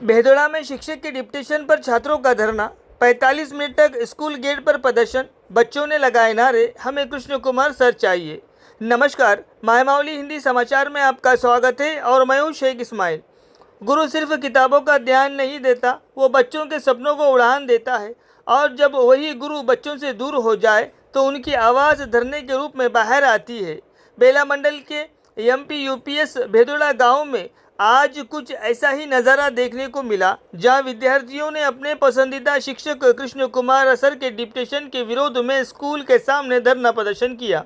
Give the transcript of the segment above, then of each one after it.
भेदोड़ा में शिक्षक के डिप्टेशन पर छात्रों का धरना, 45 मिनट तक स्कूल गेट पर प्रदर्शन, बच्चों ने लगाए नारे, हमें कृष्ण कुमार सर चाहिए। नमस्कार, मायमावली हिंदी समाचार में आपका स्वागत है और मैं हूँ शेख इस्माइल। गुरु सिर्फ किताबों का ध्यान नहीं देता, वो बच्चों के सपनों को उड़ान देता है। और जब वही गुरु बच्चों से दूर हो जाए तो उनकी आवाज़ धरने के रूप में बाहर आती है। बेला मंडल के MP UPS भेदोड़ा गांव में आज कुछ ऐसा ही नज़ारा देखने को मिला, जहां विद्यार्थियों ने अपने पसंदीदा शिक्षक कृष्ण कुमार सर के डिप्टेशन के विरोध में स्कूल के सामने धरना प्रदर्शन किया।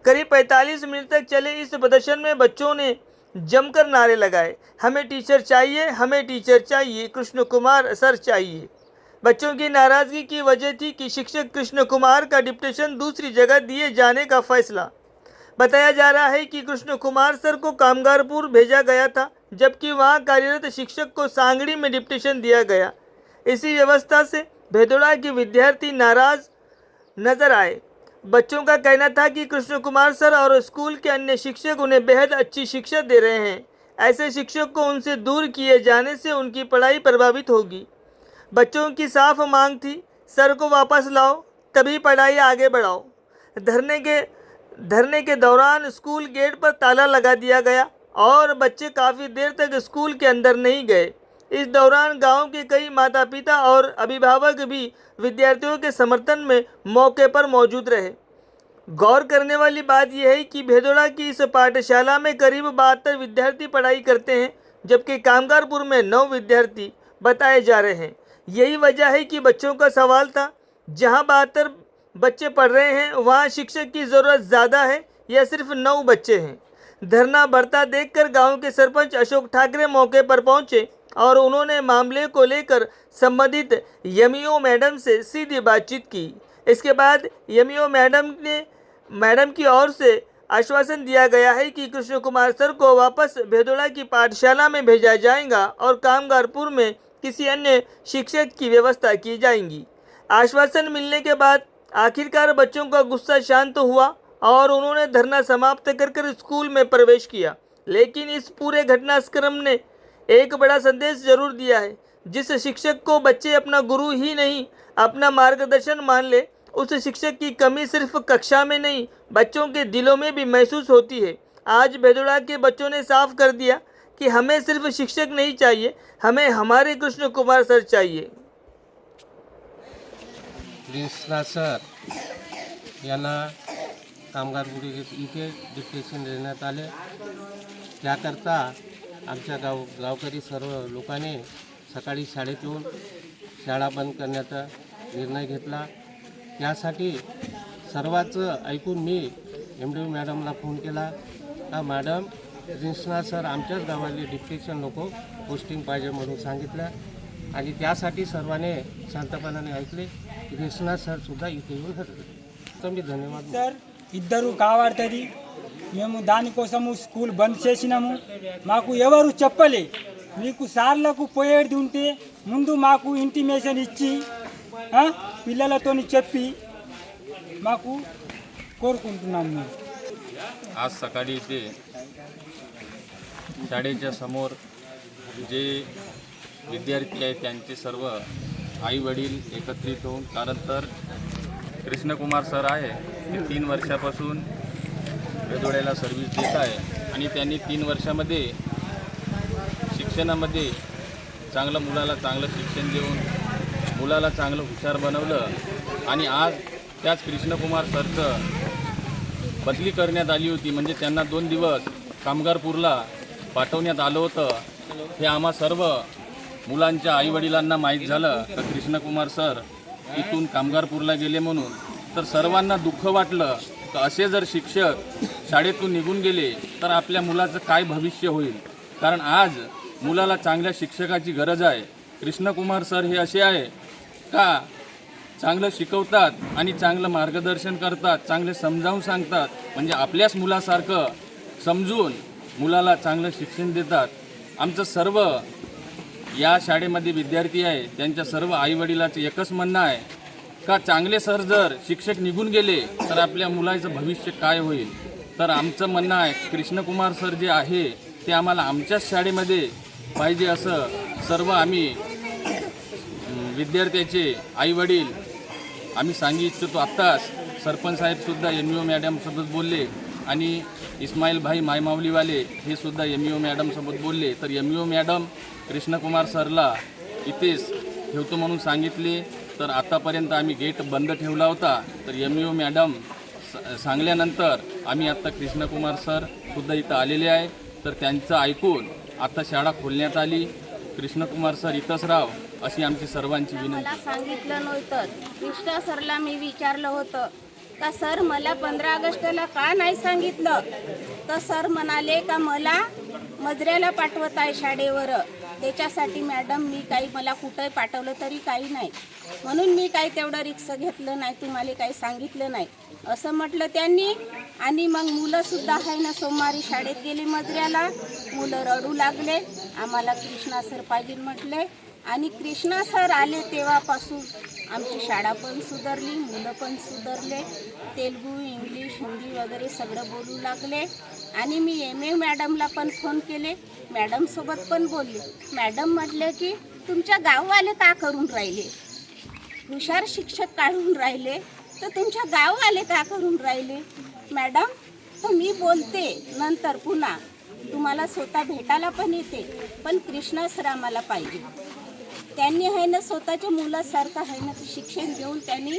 करीब 45 मिनट तक चले इस प्रदर्शन में बच्चों ने जमकर नारे लगाए, हमें टीचर चाहिए, हमें टीचर चाहिए, कृष्ण कुमार सर चाहिए। बच्चों की नाराज़गी की वजह थी कि शिक्षक कृष्ण कुमार का डिप्टेशन दूसरी जगह दिए जाने का फैसला। बताया जा रहा है कि कृष्ण कुमार सर को कामगारपुर भेजा गया था, जबकि वहां कार्यरत शिक्षक को सांगड़ी में डिप्टेशन दिया गया। इसी व्यवस्था से भेदोड़ा के विद्यार्थी नाराज नजर आए। बच्चों का कहना था कि कृष्ण कुमार सर और स्कूल के अन्य शिक्षक उन्हें बेहद अच्छी शिक्षा दे रहे हैं। ऐसे शिक्षक को उनसे दूर किए जाने से उनकी पढ़ाई प्रभावित होगी। बच्चों की साफ मांग थी, सर को वापस लाओ, तभी पढ़ाई आगे बढ़ाओ। धरने के दौरान स्कूल गेट पर ताला लगा दिया गया और बच्चे काफ़ी देर तक स्कूल के अंदर नहीं गए। इस दौरान गांव के कई माता पिता और अभिभावक भी विद्यार्थियों के समर्थन में मौके पर मौजूद रहे। गौर करने वाली बात यह है कि भेदोड़ा की इस पाठशाला में करीब 72 विद्यार्थी पढ़ाई करते हैं, जबकि कामगारपुर में 9 विद्यार्थी बताए जा रहे हैं। यही वजह है कि बच्चों का सवाल था, जहां 72 बच्चे पढ़ रहे हैं वहां शिक्षक की ज़रूरत ज़्यादा है या सिर्फ 9 बच्चे हैं। धरना बढ़ता देखकर गांव के सरपंच अशोक ठाकरे मौके पर पहुंचे और उन्होंने मामले को लेकर संबंधित एमईओ मैडम से सीधी बातचीत की। इसके बाद एमईओ मैडम की ओर से आश्वासन दिया गया है कि कृष्ण कुमार सर को वापस भेदोड़ा की पाठशाला में भेजा जाएगा और कामगारपुर में किसी अन्य शिक्षक की व्यवस्था की जाएगी। आश्वासन मिलने के बाद आखिरकार बच्चों का गुस्सा शांत हुआ और उन्होंने धरना समाप्त कर स्कूल में प्रवेश किया। लेकिन इस पूरे घटनाक्रम ने एक बड़ा संदेश जरूर दिया है। जिस शिक्षक को बच्चे अपना गुरु ही नहीं अपना मार्गदर्शन मान ले, उस शिक्षक की कमी सिर्फ कक्षा में नहीं बच्चों के दिलों में भी महसूस होती है। आज भेदोड़ा के बच्चों ने साफ कर दिया कि हमें सिर्फ शिक्षक नहीं चाहिए, हमें हमारे कृष्ण कुमार सर चाहिए। कृष्णा सर यांना कामगारपुरी इथे डिप्टेशन देण्यात आले। त्याकरता आमच्या गावकरी सर्व लोकांनी सकाळी शाळेत येऊन शाळा बंद करण्याचा निर्णय घेतला। त्यासाठी सर्वांचं ऐकून मी MDO मॅडमला फोन केला का मॅडम, कृष्णा सर आमच्याच गावाले डिप्टेशन नको, पोस्टिंग पाहिजे म्हणून सांगितलं आणि त्यासाठी सर्वांनी शांतपणाने ऐकले। कृष्णा सर सुद्धा इथे येऊन हरले। धन्यवाद सर। ఇద్దరు కావాడుతుంది, మేము దానికోసము స్కూల్ బంద్ చేసినాము। మాకు ఎవరు చెప్పలే, మీకు సార్లకు పోయేది ఉంటే ముందు మాకు ఇంటిమేషన్ ఇచ్చి పిల్లలతో చెప్పి మాకు కోరుకుంటున్నాము। మేము आज सकाळी इथे शाळेच्या समोर जे विद्यार्थी आहेत त्यांचे सर्व आई वडील एकत्रित होऊन, कारण तर कृष्णकुमार सर आहे ते 3 वर्षापासून भेदोड्याला सर्व्हिस देत आहे आणि त्यांनी 3 वर्षामध्ये शिक्षणामध्ये मुलाला चांगलं शिक्षण देऊन मुलाला चांगलं हुशार बनवलं आणि आज त्याच कृष्णकुमार सरचं बदली करण्यात आली होती। म्हणजे त्यांना 2 दिवस कामगारपूरला पाठवण्यात आलं होतं। हे आम्हा सर्व मुलांच्या आईवडिलांना माहीत झालं तर कृष्णकुमार सर इथून कामगारपूरला गेले म्हणून, तर सर्वांना दुःख वाटलं तर असे जर शिक्षक शाळेतून निघून गेले तर आपल्या मुलाचं काय भविष्य होईल। कारण आज मुलाला चांगल्या शिक्षकाची गरज आहे। कृष्णकुमार सर हे असे आहे का चांगलं शिकवतात आणि चांगलं मार्गदर्शन करतात, चांगले समजावून सांगतात, म्हणजे आपल्याच मुलासारखं समजून मुलाला चांगलं शिक्षण देतात। आमचं सर्व या शाळेमध्ये विद्यार्थी आहे त्यांच्या सर्व आईवडिलाचं एकच म्हणणं आहे का चांगले सर जर शिक्षक निघून गेले तर आपल्या मुलाचं भविष्य काय होईल। तर आमचं म्हणणं आहे कृष्णकुमार सर जे आहे ते आम्हाला आमच्याच शाळेमध्ये पाहिजे असं सर्व आम्ही विद्यार्थ्याचे आईवडील आम्ही सांगू इच्छितो. आत्ताच सरपंच साहेबसुद्धा MUO मॅडमसोबत बोलले आणि इस्माईल भाई मायमावलीवाले हे सुद्धा MUO मॅडमसोबत बोलले. तर MUO मॅडम कृष्णकुमार सरला इथेच ठेवतो म्हणून सांगितले. तर आतापर्यंत आम्ही गेट बंद ठेवला होता. तर MUO मॅडम सांगल्यानंतर आम्ही आत्ता कृष्णकुमार सर सुद्धा इथं आलेले आहे. तर त्यांचं ऐकून आता शाळा खोलण्यात आली. कृष्णकुमार सर इथंच राव अशी आमची सर्वांची विनंती. मला सांगितलं नव्हतं. कृष्णा सरला मी विचारलं होतं का सर मला 15 ऑगस्टला का नाही सांगितलं. तर सर म्हणाले का मला मजऱ्याला पाठवत आहे शाळेवर, त्याच्यासाठी मॅडम मी काही मला कुठंही पाठवलं तरी काही नाही, म्हणून मी काही तेवढं रिक्स घेतलं नाही, तुम्हाला काही सांगितलं नाही असं म्हटलं त्यांनी. आणि मग मुलंसुद्धा आहे ना सोमवारी शाळेत गेली मजऱ्याला, मुलं रडू लागले, आम्हाला कृष्णा सर पाहिजे म्हटले. आणि कृष्णा सर आले तेव्हापासून आमची शाळा पण सुधारली, मुलं पण सुधारले, तेलुगू इंग्लिश हिंदी वगैरे सगळं बोलू लागले. आणि मी MA मॅडमला पण फोन केले, मॅडमसोबत पण बोलले. मॅडम म्हटले की तुमच्या गाववाले का करून राहिले, हुशार शिक्षक काढून राहिले तर तुमच्या गाववाले का करून राहिले मॅडम. तर मी बोलते नंतर पुन्हा तुम्हाला स्वतः भेटायला पण येते, पण कृष्णा सर आम्हाला पाहिजे. त्यांनी आहे ना स्वतःच्या मुलासारखं आहे ना शिक्षण देऊन त्यांनी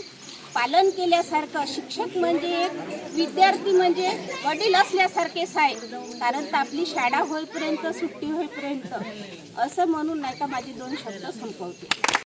पालन केल्यासारखं. शिक्षक म्हणजे एक विद्यार्थी म्हणजे वडील असल्यासारखेच आहे, कारण तर आपली शाळा होईपर्यंत सुट्टी होईपर्यंत असं म्हणून नाही का माझे 2 शब्द संपवते.